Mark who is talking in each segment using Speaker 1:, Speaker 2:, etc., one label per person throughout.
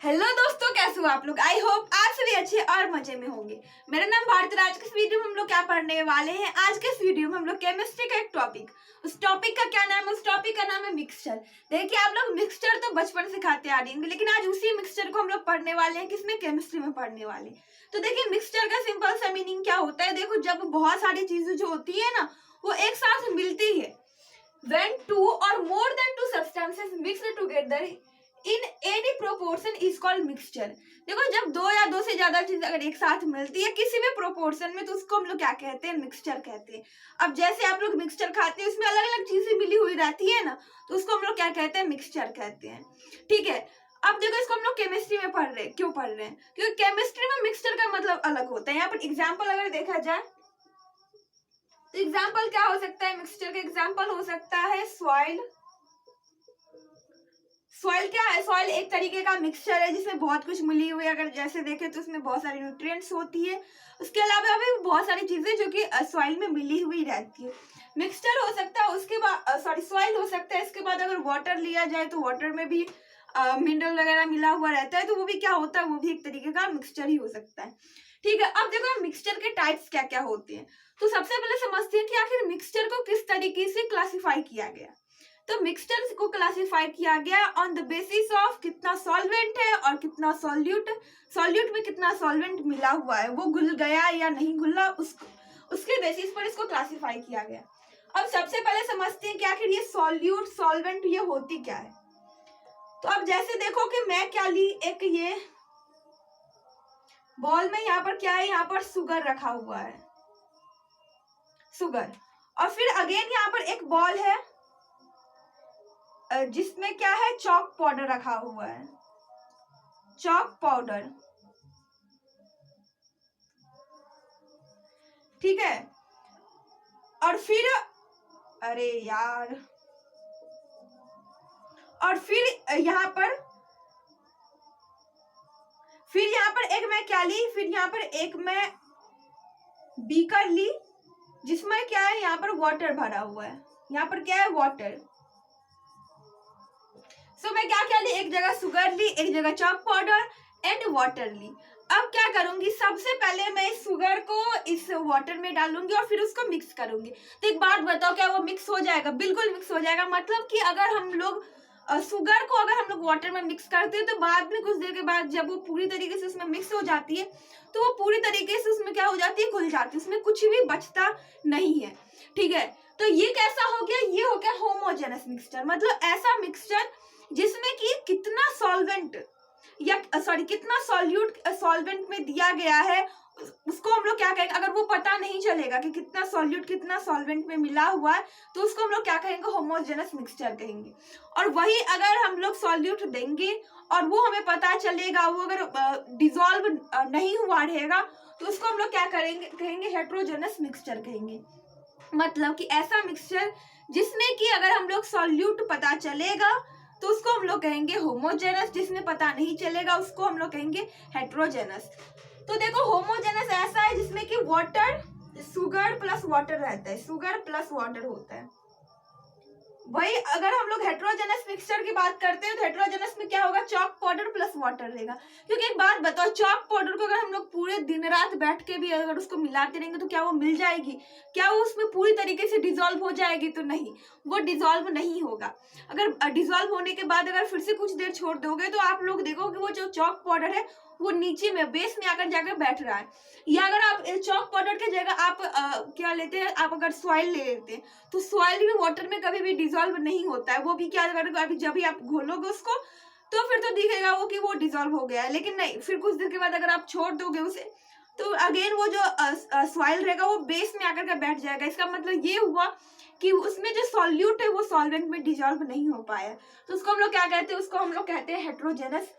Speaker 1: Hello दोस्तों, कैसे हो आप लोग। आई होप आप सभी अच्छे और मजे में होंगे। मेरा नाम भारती। आज के इस वीडियो में हम लोग क्या पढ़ने वाले हैं। आज के इस वीडियो में हम लोग केमिस्ट्री का एक टॉपिक, उस टॉपिक का क्या नाम है, उस टॉपिक का नाम है मिक्सचर। देखिए, आप लोग मिक्सचर तो बचपन से खाते आ रहे होंगे, लेकिन आज उसी मिक्सचर को हम लोग पढ़ने वाले हैं। किसमें? केमिस्ट्री में पढ़ने वाले। तो देखिए, मिक्सचर का सिंपल सा मीनिंग क्या होता है। देखो, जब बहुत सारी चीजें जो होती है ना, वो एक साथ मिलती है। When two or more than two substances mixed together in any proportion is called mixture। देखो, जब दो या दो से ज्यादा चीज अगर एक साथ मिलती है किसी भी प्रोपोर्शन में, तो उसको हम लोग क्या कहते हैं? मिक्सचर कहते हैं। अब जैसे आप लोग मिक्सचर खाते हैं, उसमें अलग अलग चीजें मिली हुई रहती है ना, तो उसको हम लोग क्या कहते हैं? मिक्सचर कहते हैं। ठीक है। अब देखो, इसको हम लोग केमिस्ट्री में पढ़ रहे हैं। क्यों पढ़ रहे हैं? क्योंकि केमिस्ट्री में मिक्सचर का मतलब अलग होता है। यहाँ पर एग्जाम्पल अगर देखा जाए तो एग्जाम्पल क्या हो सकता है? मिक्सचर का एग्जाम्पल हो सकता है सॉइल। सॉइल क्या है? सॉइल एक तरीके का मिक्सचर है जिसमें बहुत कुछ मिली हुई है। अगर जैसे देखें तो उसमें बहुत सारी न्यूट्रिएंट्स होती है। उसके अलावा भी बहुत सारी चीजें जो कि सॉइल में मिली हुई रहती है। मिक्सचर हो सकता है, उसके बाद सॉइल हो सकता है। इसके बाद अगर वाटर लिया जाए तो वाटर में भी मिनरल वगैरह मिला हुआ रहता है, तो वो भी क्या होता है? वो भी एक तरीके का मिक्सचर ही हो सकता है। ठीक है। अब देखो, मिक्सचर के टाइप्स क्या क्या होते हैं। तो सबसे पहले समझते हैं कि आखिर मिक्सचर को किस तरीके से क्लासिफाई किया गया। तो मिक्सचर को क्लासिफाई किया गया ऑन द बेसिस ऑफ कितना सॉल्वेंट है और कितना सॉल्यूट। सॉल्यूट में कितना सॉल्वेंट मिला हुआ है, वो घुल गया या नहीं घुला, उसके बेसिस पर इसको क्लासिफाई किया गया। अब सबसे पहले समझते हैं कि आखिर ये सॉल्यूट सॉल्वेंट ये होती क्या है। तो अब जैसे देखो कि मैं क्या ली, एक ये बॉल में यहाँ पर क्या है? यहाँ पर शुगर रखा हुआ है, शुगर। और फिर अगेन यहाँ पर एक बॉल है जिसमें क्या है? चॉक पाउडर रखा हुआ है, चॉक पाउडर। ठीक है। और फिर अरे यार, और फिर यहाँ पर एक मैं क्या ली, फिर यहाँ पर एक मैं बीकर ली जिसमें क्या है? यहाँ पर वाटर भरा हुआ है। यहाँ पर क्या है? वाटर। सो मैं क्या क्या ली? एक जगह शुगर ली, एक जगह चॉक पाउडर एंड वाटर ली। अब क्या करूंगी? सबसे पहले मैं इस शुगर को इस वाटर में डालूंगी और फिर उसको मिक्स करूंगी। तो एक बात बताओ, क्या वो मिक्स हो जाएगा? बिल्कुल मिक्स हो जाएगा। मतलब कि अगर हम लोग शुगर को अगर हम लोग वाटर में मिक्स करते हैं, तो बाद में कुछ देर के बाद जब वो पूरी तरीके से उसमें मिक्स हो जाती है, तो वो पूरी तरीके से उसमें क्या हो जाती है? घुल जाती है, उसमें कुछ भी बचता नहीं है। ठीक है। तो ये कैसा हो गया? ये हो गया होमोजेनस मिक्सचर। मतलब ऐसा मिक्सचर जिसमें कि कितना सॉल्वेंट या कितना सॉल्वेंट में दिया गया है, उसको हम लोग क्या कहेंगे? अगर वो पता नहीं चलेगा कि कितना सॉल्यूट कितना सॉल्वेंट में मिला हुआ है, तो उसको हम लोग क्या कहेंगे? होमोजेनस मिक्सचर कहेंगे। और वही अगर हम लोग सॉल्यूट देंगे और वो हमें पता चलेगा, वो अगर डिसॉल्व नहीं हुआ रहेगा, तो उसको हम लोग क्या कहेंगे? हेट्रोजेनस मिक्सचर कहेंगे। मतलब कि ऐसा मिक्सचर जिसमें कि अगर हम लोग सॉल्यूट पता चलेगा तो उसको हम लोग कहेंगे होमोजेनस, जिसमें पता नहीं चलेगा उसको हम लोग कहेंगे हेट्रोजेनस। तो देखो, होमोजेनस ऐसा है जिसमें कि वाटर, शुगर प्लस वाटर रहता है, शुगर प्लस वाटर होता है। वही अगर हम लोग हेट्रोजेनस मिक्सचर की बात करते हैं, तो हेट्रोजेनस में क्या होगा? चॉक पाउडर प्लस वाटर रहेगा। क्योंकि एक बात बताओ, चॉक पाउडर को अगर हम लोग पूरे दिन रात बैठ के भी अगर उसको मिलाते रहेंगे, तो क्या वो मिल जाएगी? क्या वो उसमें पूरी तरीके से डिसॉल्व हो जाएगी? तो नहीं, वो डिसॉल्व नहीं होगा। अगर डिसॉल्व होने के बाद अगर फिर से कुछ देर छोड़ दोगे, तो आप लोग देखोगे वो जो चॉक पाउडर है वो नीचे में बेस में आकर जाकर बैठ रहा है। या अगर आप चॉक पाउडर की जगह आप क्या लेते हैं? आप अगर सॉइल ले लेते हैं, तो सॉइल भी वाटर में कभी भी डिसॉल्व नहीं होता है। वो भी क्या करेगा? अभी जब भी आप घोलोगे उसको, तो फिर तो दिखेगा वो कि वो डिसॉल्व हो गया है। लेकिन नहीं, फिर कुछ देर के बाद अगर आप छोड़ दोगे उसे, तो अगेन वो जो सॉइल रहेगा वो बेस में आकर के बैठ जाएगा। इसका मतलब ये हुआ कि उसमें जो सॉल्यूट है वो सॉल्वेंट में डिसॉल्व नहीं हो पाया। तो उसको हम लोग क्या कहते हैं? उसको हम लोग कहते हैं हेट्रोजेनस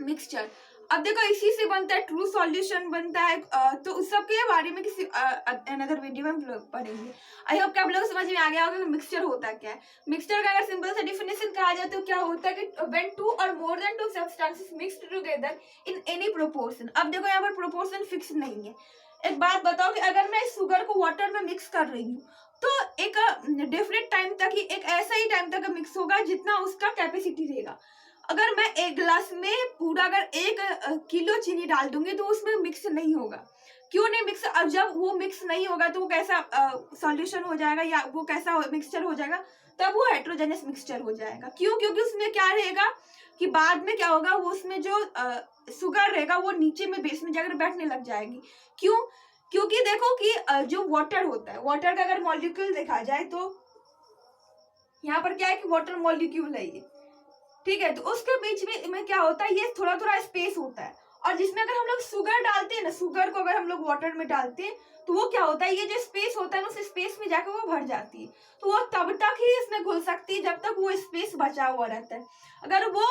Speaker 1: मिक्सचर। अब देखो, इसी से बनता है ट्रू सॉल्यूशन बनता है। तो उस सब के बारे में किसी अनदर वीडियो में हम लोग पढ़ेंगे। आई होप कि आप लोग समझ में आ गया होगा कि मिक्सचर होता क्या है। मिक्सचर का अगर सिंपल सा डिफिनेशन कहा जाए तो क्या होता है कि व्हेन टू और more than to substances mixed together in any proportion. अब देखो, यहाँ पर प्रोपोर्शन फिक्स नहीं है। एक बात बताओ कि अगर मैं शुगर को वाटर में मिक्स कर रही हूँ, तो एक डेफिनेट टाइम तक ही, एक ऐसा ही टाइम तक मिक्स होगा जितना उसका कैपेसिटी रहेगा। अगर मैं एक गिलास में पूरा अगर 1 किलो चीनी डाल दूंगी तो उसमें मिक्स नहीं होगा। क्यों नहीं मिक्स? अब जब वो मिक्स नहीं होगा तो वो कैसा सॉल्यूशन हो जाएगा या वो कैसा मिक्सचर हो जाएगा? तब वो हेट्रोजेनियस मिक्सचर हो जाएगा। क्यों? क्योंकि उसमें क्या रहेगा कि बाद में क्या होगा, वो उसमें जो शुगर रहेगा वो नीचे में बेस में जाकर बैठने लग जाएगी। क्यों? क्योंकि देखो कि जो वाटर होता है, वाटर का अगर मॉलिक्यूल देखा जाए तो यहाँ पर क्या है कि वाटर मॉलिक्यूल है ये, ठीक है। तो उसके बीच में क्या होता है, ये थोड़ा थोड़ा स्पेस होता है। और जिसमें अगर हम लोग शुगर डालते हैं ना, शुगर को अगर हम लोग वाटर में डालते हैं तो वो क्या होता है, ये जो स्पेस होता है ना, उस स्पेस में जाकर वो भर जाती है। तो वो तब तक ही इसमें घुल सकती है जब तक वो स्पेस बचा हुआ रहता है। अगर वो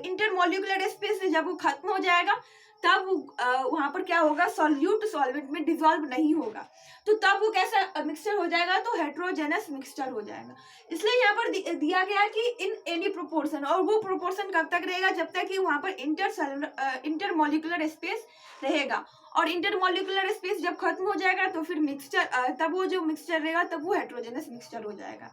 Speaker 1: इंटरमोलिकुलर स्पेस से जब वो खत्म हो जाएगा तब वहां पर क्या होगा, सॉल्यूट सॉल्वेंट में डिसॉल्व नहीं होगा। तो तब वो कैसा मिक्सचर हो जाएगा, तो हेट्रोजेनस मिक्सचर हो जाएगा। इसलिए यहाँ पर दिया गया है कि इन एनी प्रोपोर्शन, और वो प्रोपोर्शन कब तक रहेगा, जब तक कि वहां पर इंटरमोलिकुलर स्पेस रहेगा। और इंटरमोलिकुलर स्पेस जब खत्म हो जाएगा तो फिर मिक्सचर, तब वो जो मिक्सचर रहेगा तब वो हेट्रोजेनस मिक्सचर हो जाएगा।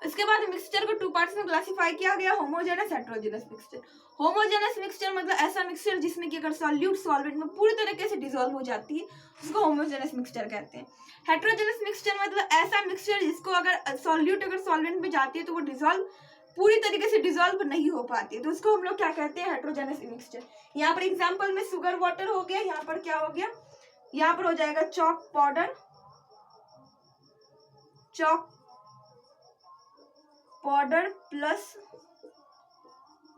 Speaker 1: इसके बाद मिक्सचर को 2 पार्ट्स में क्लासिफाई किया गया, homogeneous, heterogeneous mixture. Homogeneous mixture मतलब ऐसा मिक्सचर जिसमें कि अगर सॉल्यूट सॉल्वेंट में पूरी तरीके से डिसॉल्व हो जाती है, उसको होमोजेनस मिक्सचर कहते हैं। हेट्रोजेनस मिक्सचर मतलब ऐसा मिक्सचर जिसको अगर सॉल्यूट अगर सॉल्वेंट में जाती है तो वो डिसॉल्व पूरी तरीके से डिसॉल्व नहीं हो पाती है, तो उसको हम लोग क्या कहते हैं, हेट्रोजेनस मिक्सचर। यहाँ पर एग्जाम्पल में शुगर वाटर हो गया, यहाँ पर क्या हो गया, यहाँ पर हो जाएगा chalk powder, chalk powder plus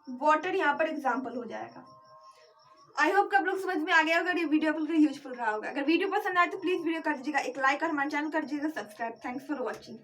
Speaker 1: water, यहाँ पर एग्जाम्पल हो जाएगा। आई होप कि आप लोग समझ में आ गया होगा, ये वीडियो आप लोग यूजफुल रहा होगा। अगर वीडियो पसंद आए तो प्लीज वीडियो कर दीजिएगा एक लाइक और हमारे चैनल कर दीजिएगा सब्सक्राइब। Thanks for watching.